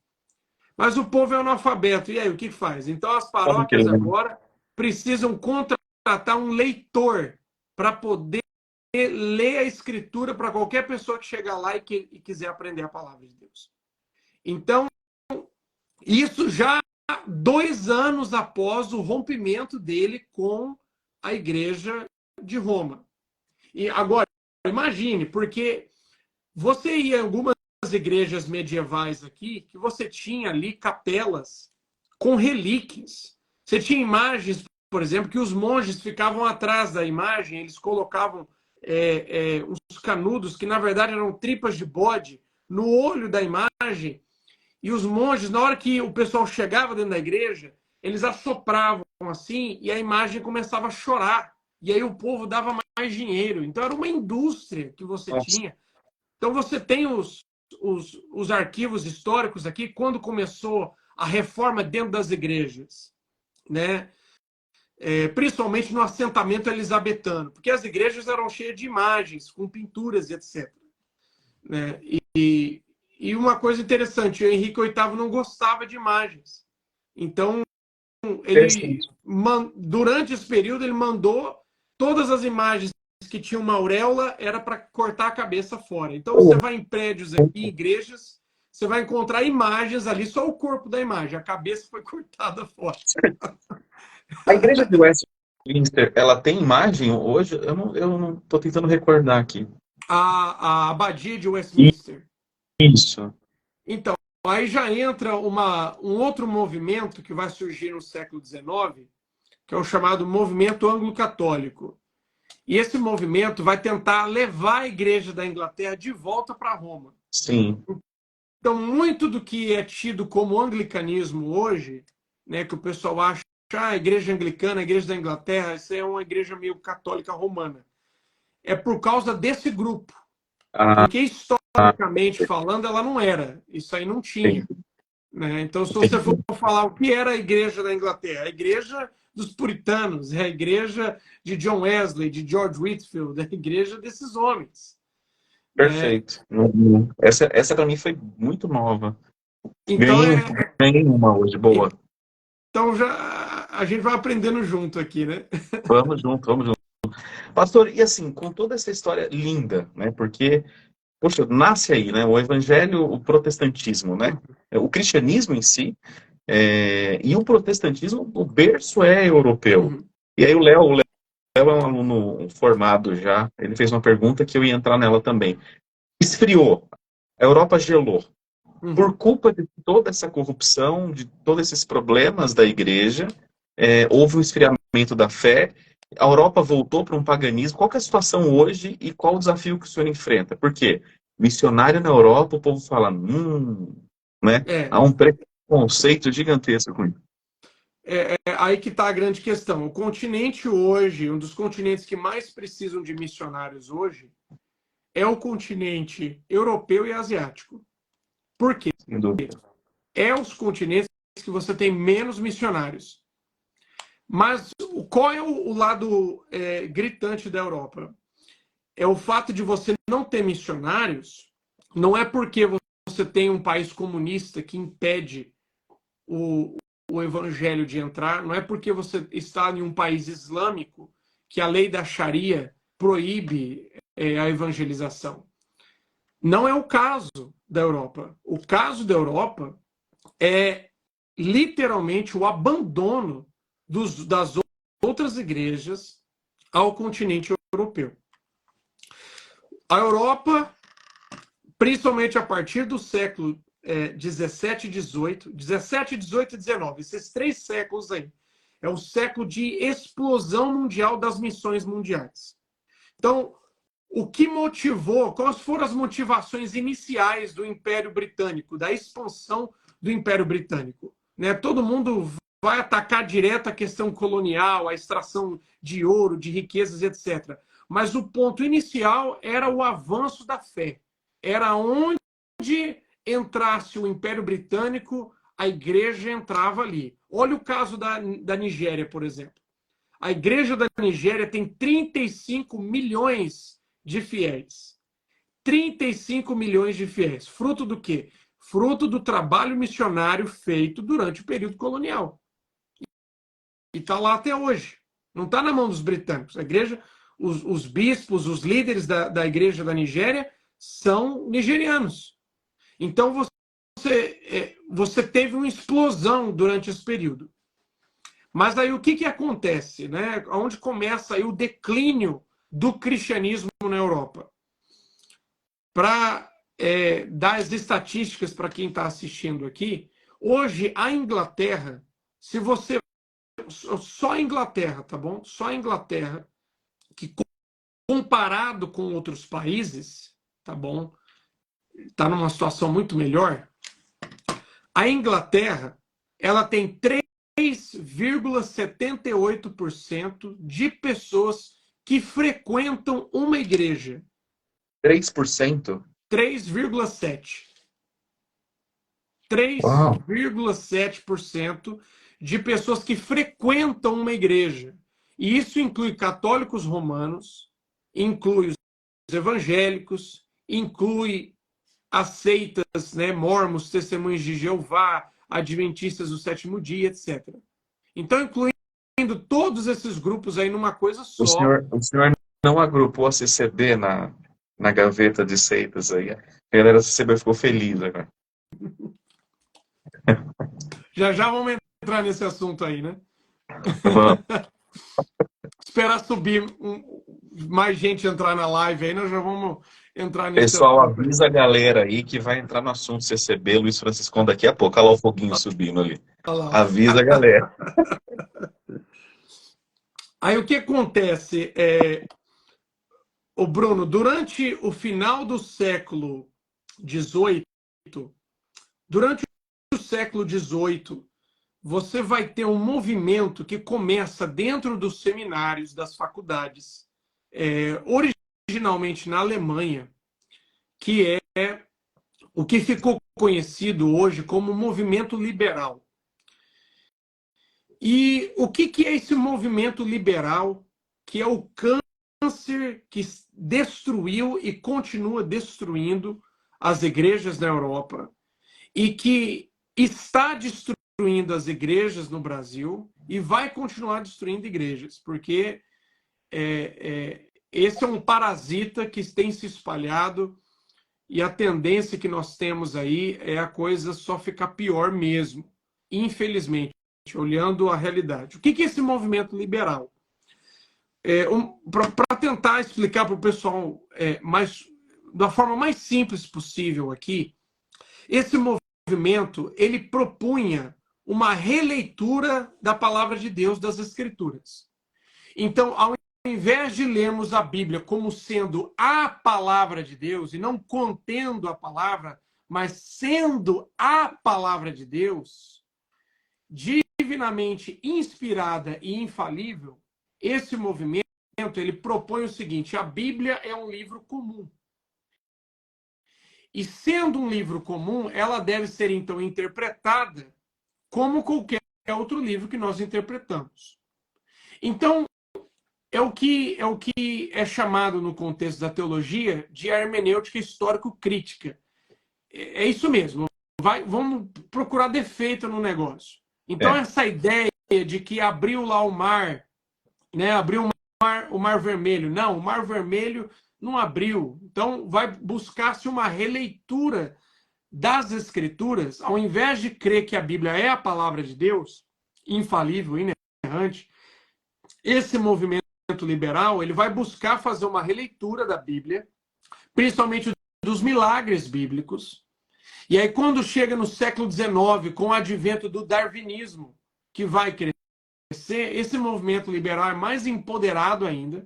Mas o povo é analfabeto. E aí, o que faz? Então, as paróquias agora precisam contratar um leitor para poder ler a Escritura para qualquer pessoa que chegar lá e quiser aprender a palavra de Deus. Então, isso já 2 anos após o rompimento dele com a Igreja de Roma. E agora, imagine, porque você ia em algumas igrejas medievais aqui, que você tinha ali capelas com relíquias. Você tinha imagens, por exemplo, que os monges ficavam atrás da imagem, eles colocavam uns canudos, que na verdade eram tripas de bode, no olho da imagem, e os monges, na hora que o pessoal chegava dentro da igreja, eles assopravam assim, e a imagem começava a chorar. E aí o povo dava mais dinheiro. Então era uma indústria que você tinha. Então você tem os arquivos históricos aqui, quando começou a reforma dentro das igrejas, né? Principalmente no assentamento elisabetano, porque as igrejas eram cheias de imagens, com pinturas e etc. Né? E uma coisa interessante, o Henrique VIII não gostava de imagens. Então, durante esse período, ele mandou todas as imagens que tinham uma auréola, era para cortar a cabeça fora. Então, você vai em prédios aqui, igrejas, você vai encontrar imagens ali, só o corpo da imagem, a cabeça foi cortada fora. A igreja de Westminster, ela tem imagem hoje? Eu não estou tentando recordar aqui. A abadia de Westminster. Isso. Então, aí já entra um outro movimento que vai surgir no século XIX, que é o chamado movimento anglo-católico. E esse movimento vai tentar levar a igreja da Inglaterra de volta para Roma. Sim. Então, muito do que é tido como anglicanismo hoje, né, que o pessoal acha, a igreja anglicana, a igreja da Inglaterra, isso é uma igreja meio católica romana. É por causa desse grupo. Ah, Porque, historicamente falando, ela não era. Isso aí não tinha. entendi, Né? Então, se você for entendi. falar o que era a igreja da Inglaterra, a igreja dos puritanos, é a igreja de John Wesley, de George Whitefield, a igreja desses homens. Né? Perfeito. Essa para mim foi muito nova. Então, Ganhei uma hoje, boa. então já a gente vai aprendendo junto aqui, né? Vamos junto, vamos junto. Pastor, e assim, com toda essa história linda, né? Porque, poxa, nasce aí, né? O evangelho, o protestantismo, né? O cristianismo em si, e o protestantismo, o berço é europeu. Uhum. E aí o Léo é um aluno formado já, ele fez uma pergunta que eu ia entrar nela também. Esfriou, a Europa gelou. Por Uhum. culpa de toda essa corrupção, de todos esses problemas da igreja, houve um esfriamento da fé, a Europa voltou para um paganismo. Qual que é a situação hoje e qual o desafio que o senhor enfrenta? Por quê? Missionário na Europa, o povo fala, né? É, Há um preconceito gigantesco com isso. aí que está a grande questão. O continente hoje, um dos continentes que mais precisam de missionários hoje, é o continente europeu e asiático. Por quê? Sem dúvida. É os continentes que você tem menos missionários. Mas qual é o lado gritante da Europa? É o fato de você não ter missionários, não é porque você tem um país comunista que impede o evangelho de entrar, não é porque você está em um país islâmico que a lei da Sharia proíbe a evangelização. Não é o caso da Europa. O caso da Europa é literalmente o abandono das outras igrejas ao continente europeu. A Europa, principalmente a partir do século 17 e 18, 17, 18 e 19, esses 3 séculos aí, é o século de explosão mundial das missões mundiais. Então, o que motivou, quais foram as motivações iniciais do Império Britânico, da expansão do Império Britânico? Né? Todo mundo vai atacar direto a questão colonial, a extração de ouro, de riquezas, etc. Mas o ponto inicial era o avanço da fé. Era onde entrasse o Império Britânico, a igreja entrava ali. Olha o caso da Nigéria, por exemplo. A igreja da Nigéria tem 35 milhões de fiéis. 35 milhões de fiéis. Fruto do quê? Fruto do trabalho missionário feito durante o período colonial. E está lá até hoje. Não está na mão dos britânicos. A igreja, os bispos, os líderes da igreja da Nigéria são nigerianos. Então você teve uma explosão durante esse período. Mas aí o que acontece? Né? Onde começa aí o declínio do cristianismo na Europa? Para dar as estatísticas para quem está assistindo aqui, hoje a Inglaterra, se você. Só a Inglaterra, tá bom? Só a Inglaterra, que comparado com outros países, tá bom? Está numa situação muito melhor. A Inglaterra, ela tem 3,78% de pessoas que frequentam uma igreja. 3%? 3,7%. Uau! 3,7% de pessoas que frequentam uma igreja. E isso inclui católicos romanos, inclui os evangélicos, inclui as seitas, né, mormons, testemunhos de Jeová, adventistas do sétimo dia, etc. Então, incluindo todos esses grupos aí numa coisa só. O senhor não agrupou a CCB na gaveta de seitas aí. A galera da CCB ficou feliz agora. Já vamos entrar nesse assunto aí, né? Vamos. Esperar subir mais gente entrar na live aí, nós já vamos entrar nesse Pessoal, assunto aí. avisa a galera aí que vai entrar no assunto CCB, Luiz Franciscão daqui a pouco. Olha lá o foguinho subindo ali. Olha lá. Avisa a galera. Aí o que acontece? O Bruno, durante o final do século XVIII, Durante o século XVIII, você vai ter um movimento que começa dentro dos seminários, das faculdades, originalmente na Alemanha, que é o que ficou conhecido hoje como movimento liberal. E o que é esse movimento liberal, que é o câncer que destruiu e continua destruindo as igrejas na Europa e que está destruindo as igrejas no Brasil e vai continuar destruindo igrejas, porque esse é um parasita que tem se espalhado e a tendência que nós temos aí é a coisa só ficar pior mesmo, infelizmente, olhando a realidade. O que é esse movimento liberal? Para tentar explicar para o pessoal da forma mais simples possível aqui, esse movimento ele propunha uma releitura da palavra de Deus, das Escrituras. Então, ao invés de lermos a Bíblia como sendo a palavra de Deus, e não contendo a palavra, mas sendo a palavra de Deus, divinamente inspirada e infalível, esse movimento ele propõe o seguinte: a Bíblia é um livro comum. E sendo um livro comum, ela deve ser então interpretada como qualquer outro livro que nós interpretamos. Então, é o que é chamado no contexto da teologia de hermenêutica histórico-crítica. É isso mesmo. Vamos procurar defeito no negócio. Então, essa ideia de que abriu lá o mar, né, abriu o mar Vermelho. Não, o Mar Vermelho não abriu. Então, vai buscar-se uma releitura das Escrituras, ao invés de crer que a Bíblia é a palavra de Deus, infalível, inerrante, esse movimento liberal ele vai buscar fazer uma releitura da Bíblia, principalmente dos milagres bíblicos. E aí, quando chega no século XIX, com o advento do darwinismo, que vai crescer, esse movimento liberal é mais empoderado ainda,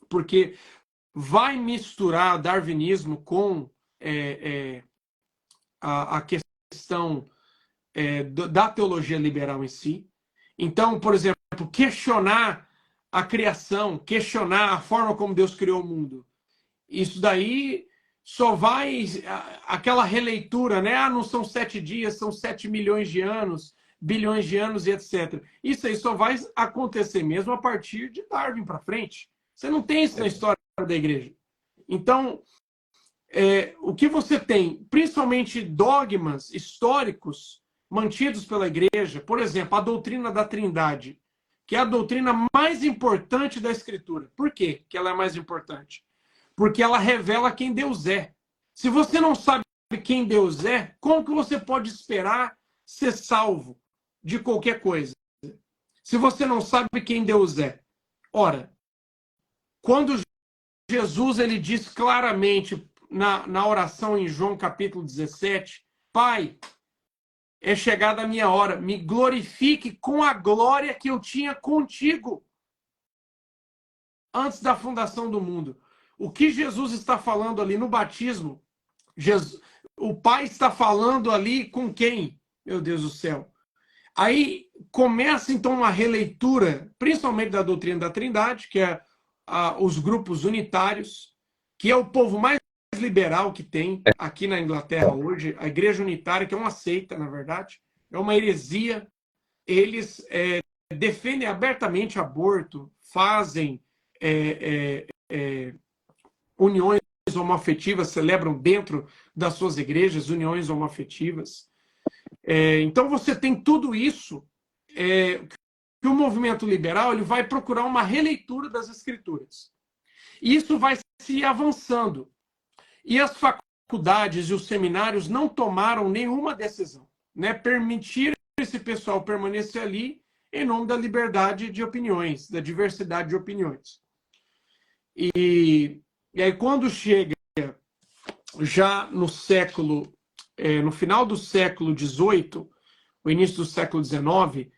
porque vai misturar darwinismo com a questão da teologia liberal em si. Então, por exemplo, questionar a criação, questionar a forma como Deus criou o mundo. Isso daí só vai... Aquela releitura, né? Ah, não são 7 dias, são 7 milhões de anos, bilhões de anos e etc. Isso aí só vai acontecer mesmo a partir de Darwin para frente. Você não tem isso na história da igreja. Então, o que você tem, principalmente dogmas históricos mantidos pela igreja, por exemplo, a doutrina da Trindade, que é a doutrina mais importante da Escritura. Por quê que ela é mais importante? Porque ela revela quem Deus é. Se você não sabe quem Deus é, como que você pode esperar ser salvo de qualquer coisa? Se você não sabe quem Deus é. Ora, quando Jesus ele diz claramente na oração em João capítulo 17, Pai, é chegada a minha hora, me glorifique com a glória que eu tinha contigo antes da fundação do mundo. O que Jesus está falando ali no batismo, o Pai está falando ali com quem? Meu Deus do céu. Aí começa então uma releitura, principalmente da doutrina da Trindade, que é os grupos unitários, que é o povo mais liberal que tem aqui na Inglaterra hoje, a Igreja Unitária, que é uma seita, na verdade, é uma heresia. Eles defendem abertamente aborto, fazem uniões homoafetivas, celebram dentro das suas igrejas uniões homoafetivas. Então você tem tudo isso, que o movimento liberal ele vai procurar uma releitura das Escrituras. E isso vai se avançando. E as faculdades e os seminários não tomaram nenhuma decisão, né? Permitiram esse pessoal permanecer ali em nome da liberdade de opiniões, da diversidade de opiniões. E aí quando chega já no final do século XVIII, o início do século XIX,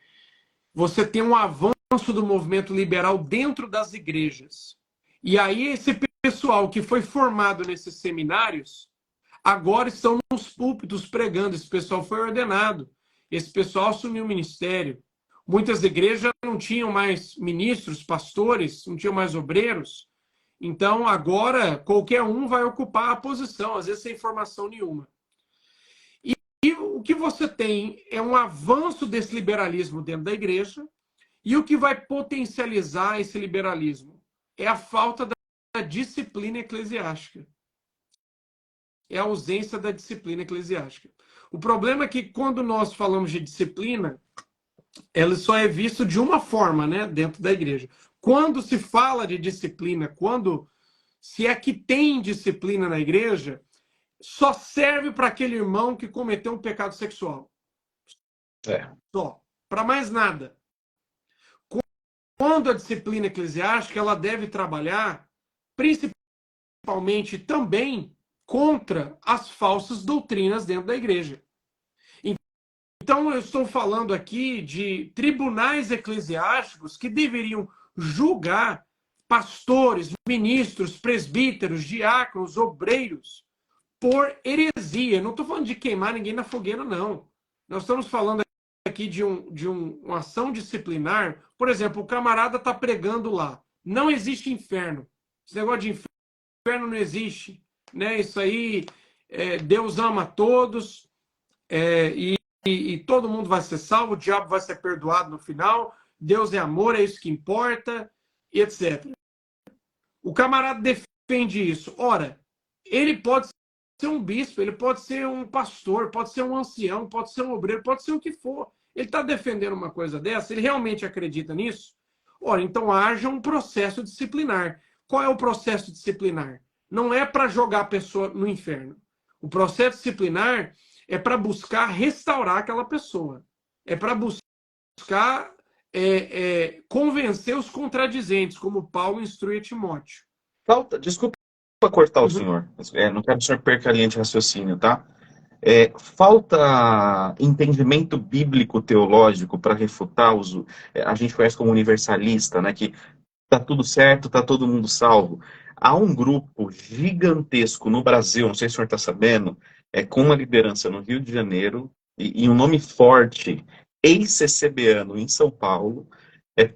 você tem um avanço do movimento liberal dentro das igrejas. E aí esse pessoal que foi formado nesses seminários agora estão nos púlpitos pregando. Esse pessoal foi ordenado, esse pessoal assumiu o ministério. Muitas igrejas não tinham mais ministros, pastores, não tinham mais obreiros. Então, agora, qualquer um vai ocupar a posição, às vezes sem formação nenhuma. E o que você tem é um avanço desse liberalismo dentro da igreja, e o que vai potencializar esse liberalismo é a falta da disciplina eclesiástica. É a ausência da disciplina eclesiástica. O problema é que quando nós falamos de disciplina, ela só é visto de uma forma, né, dentro da igreja. Quando se fala de disciplina, se é que tem disciplina na igreja, só serve para aquele irmão que cometeu um pecado sexual. Só. Para mais nada. Quando a disciplina eclesiástica, ela deve trabalhar principalmente também contra as falsas doutrinas dentro da igreja. Então, eu estou falando aqui de tribunais eclesiásticos que deveriam julgar pastores, ministros, presbíteros, diáconos, obreiros, por heresia. Não estou falando de queimar ninguém na fogueira, não. Nós estamos falando aqui de uma ação disciplinar. Por exemplo, o camarada está pregando lá. Não existe inferno. Esse negócio de inferno não existe. Né? Isso aí, Deus ama todos e todo mundo vai ser salvo, o diabo vai ser perdoado no final, Deus é amor, é isso que importa, e etc. O camarada defende isso. Ora, ele pode ser um bispo, ele pode ser um pastor, pode ser um ancião, pode ser um obreiro, pode ser o que for. Ele está defendendo uma coisa dessa, ele realmente acredita nisso? Ora, então haja um processo disciplinar. Qual é o processo disciplinar? Não é para jogar a pessoa no inferno. O processo disciplinar é para buscar restaurar aquela pessoa. É para buscar convencer os contradizentes, como Paulo instrui a Timóteo. Desculpa cortar o senhor. Não quero que o senhor perca a linha de raciocínio, tá? Falta entendimento bíblico teológico para refutar a gente conhece como universalista, né? Que tá tudo certo, tá todo mundo salvo. Há um grupo gigantesco no Brasil, não sei se o senhor está sabendo, com uma liderança no Rio de Janeiro e um nome forte, ex-CCBano em São Paulo,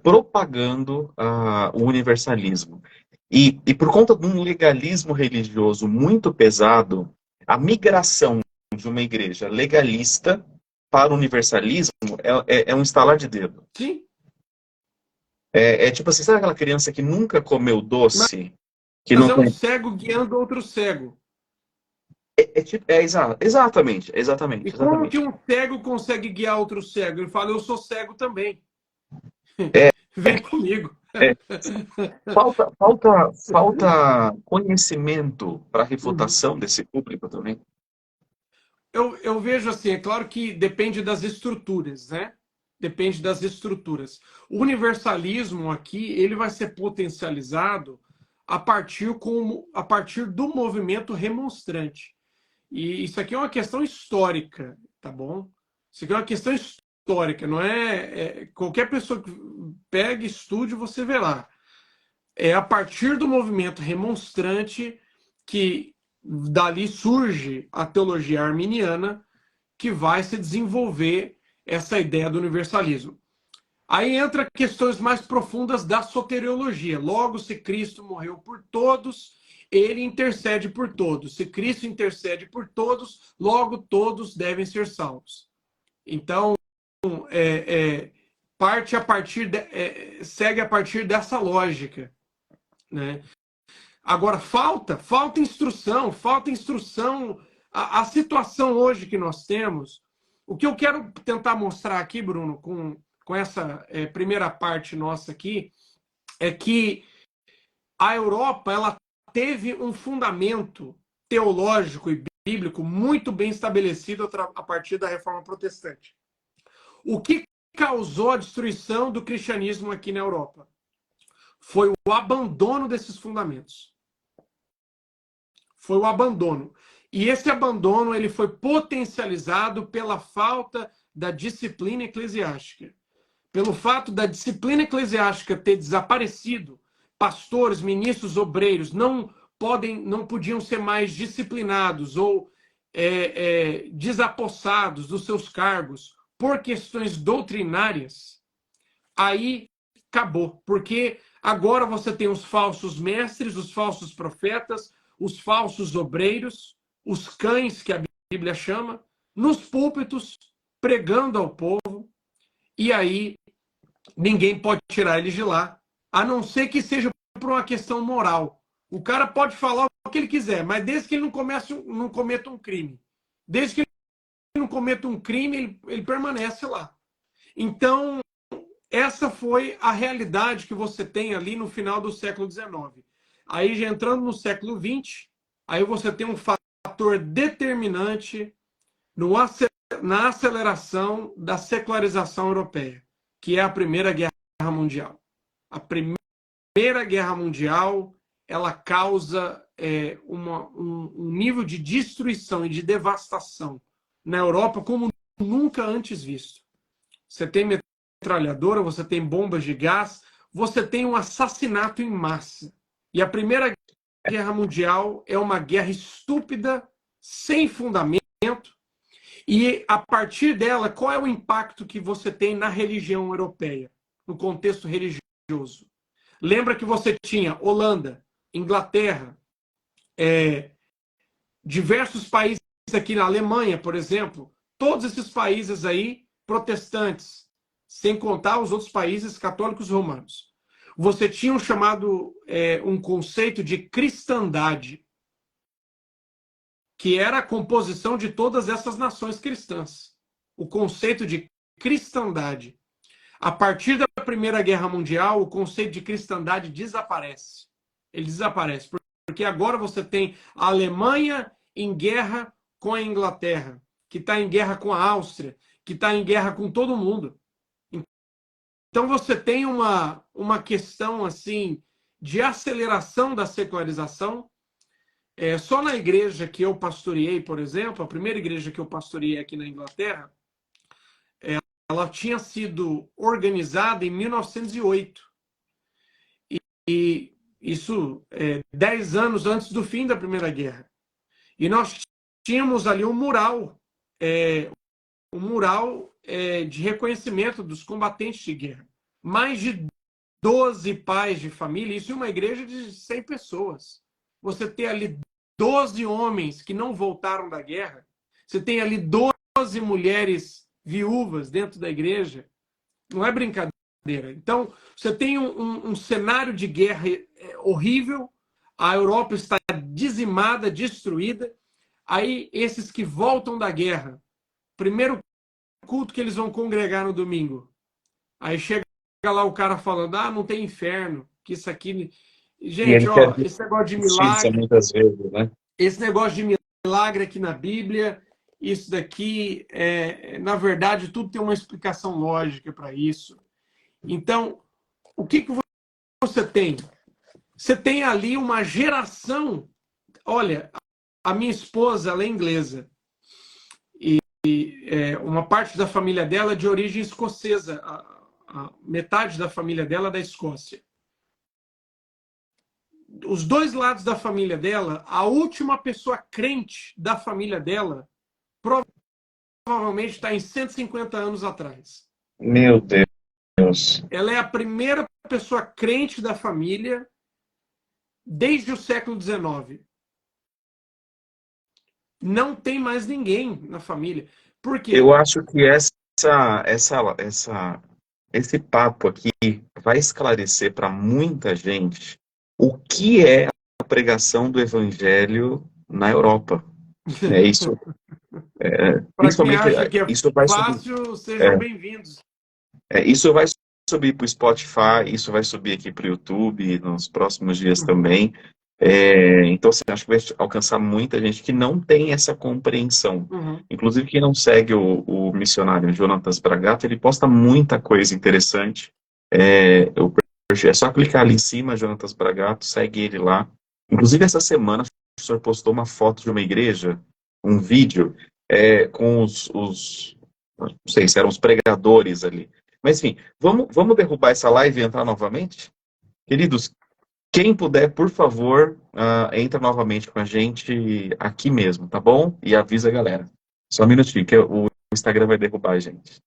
propagando o universalismo. E por conta de um legalismo religioso muito pesado, a migração de uma igreja legalista para o universalismo é um estalar de dedo. Sim. Tipo assim, sabe aquela criança que nunca comeu doce? Mas é um cego guiando outro cego. Exatamente. E como que um cego consegue guiar outro cego? Ele fala, eu sou cego também. Vem comigo. Falta conhecimento para refutação desse público também. Eu vejo assim, é claro que depende das estruturas, né? Depende das estruturas. O universalismo aqui, ele vai ser potencializado a partir do movimento remonstrante. E isso aqui é uma questão histórica, tá bom? Isso aqui é uma questão histórica, não qualquer pessoa que pega, estude, você vê lá. É a partir do movimento remonstrante que dali surge a teologia arminiana, que vai se desenvolver essa ideia do universalismo. Aí entra questões mais profundas da soteriologia. Logo, se Cristo morreu por todos, ele intercede por todos. Se Cristo intercede por todos, logo todos devem ser salvos. Então, segue a partir dessa lógica, né? Agora, falta instrução. A situação hoje que nós temos, o que eu quero tentar mostrar aqui, Bruno, com essa primeira parte nossa aqui, é que a Europa ela teve um fundamento teológico e bíblico muito bem estabelecido a partir da Reforma Protestante. O que causou a destruição do cristianismo aqui na Europa? Foi o abandono desses fundamentos. Foi o abandono. E esse abandono ele foi potencializado pela falta da disciplina eclesiástica. Pelo fato da disciplina eclesiástica ter desaparecido, pastores, ministros, obreiros não podiam ser mais disciplinados ou desapossados dos seus cargos por questões doutrinárias, aí acabou. Porque agora você tem os falsos mestres, os falsos profetas, os falsos obreiros, os cães, que a Bíblia chama, nos púlpitos, pregando ao povo, e aí ninguém pode tirar eles de lá, a não ser que seja por uma questão moral. O cara pode falar o que ele quiser, mas desde que ele não cometa um crime. Desde que ele não cometa um crime, ele permanece lá. Então, essa foi a realidade que você tem ali no final do século XIX. Aí, já entrando no século XX, aí você tem um fator determinante na aceleração da secularização europeia, que é a Primeira Guerra Mundial. A Primeira Guerra Mundial, ela causa um nível de destruição e de devastação na Europa como nunca antes visto. Você tem metralhadora, você tem bombas de gás, você tem um assassinato em massa. E a Primeira Guerra Mundial é uma guerra estúpida, sem fundamento, e a partir dela, qual é o impacto que você tem na religião europeia, no contexto religioso? Lembra que você tinha Holanda, Inglaterra, diversos países aqui na Alemanha, por exemplo, todos esses países aí protestantes, sem contar os outros países católicos romanos. Você tinha um conceito de cristandade, que era a composição de todas essas nações cristãs. O conceito de cristandade. A partir da Primeira Guerra Mundial, o conceito de cristandade desaparece. Ele desaparece, porque agora você tem a Alemanha em guerra com a Inglaterra, que está em guerra com a Áustria, que está em guerra com todo mundo. Então você tem uma questão assim de aceleração da secularização. Só na igreja que eu pastoreei, por exemplo, a primeira igreja que eu pastoreei aqui na Inglaterra, ela tinha sido organizada em 1908. E isso 10 anos antes do fim da Primeira Guerra. E nós tínhamos ali um mural de reconhecimento dos combatentes de guerra. Mais de 12 pais de família, isso em uma igreja de 100 pessoas. Você tem ali 12 homens que não voltaram da guerra. Você tem ali 12 mulheres viúvas dentro da igreja. Não é brincadeira. Então, você tem um cenário de guerra horrível. A Europa está dizimada, destruída. Aí, esses que voltam da guerra, primeiro culto que eles vão congregar no domingo. Aí chega lá o cara falando, não tem inferno, que isso aqui... Gente, esse negócio de milagre... muitas vezes, né? Esse negócio de milagre aqui na Bíblia, isso daqui, na verdade, tudo tem uma explicação lógica para isso. Então, o que você tem? Você tem ali uma geração... Olha, a minha esposa, ela é inglesa. E uma parte da família dela é de origem escocesa. A metade da família dela é da Escócia. Os dois lados da família dela, a última pessoa crente da família dela, provavelmente está em 150 anos atrás. Meu Deus. Ela é a primeira pessoa crente da família desde o século XIX. Não tem mais ninguém na família. Por quê? Eu acho que esse papo aqui vai esclarecer para muita gente o que é a pregação do evangelho na Europa. Isso. Para quem acha que é isso vai fácil, sejam bem-vindos. Isso vai subir para o Spotify, isso vai subir aqui para o YouTube nos próximos dias também. Então, assim, acho que vai alcançar muita gente que não tem essa compreensão. Inclusive, quem não segue o missionário Jonatas Bragato, ele posta muita coisa interessante. É só clicar ali em cima, Jonatas Bragato, segue ele lá. Inclusive, essa semana, o professor postou uma foto de uma igreja, um vídeo, com não sei se eram os pregadores ali. Mas, enfim, vamos derrubar essa live e entrar novamente? Queridos, Quem puder, por favor, entra novamente com a gente aqui mesmo, tá bom? E avisa a galera. Só um minutinho, que o Instagram vai derrubar a gente.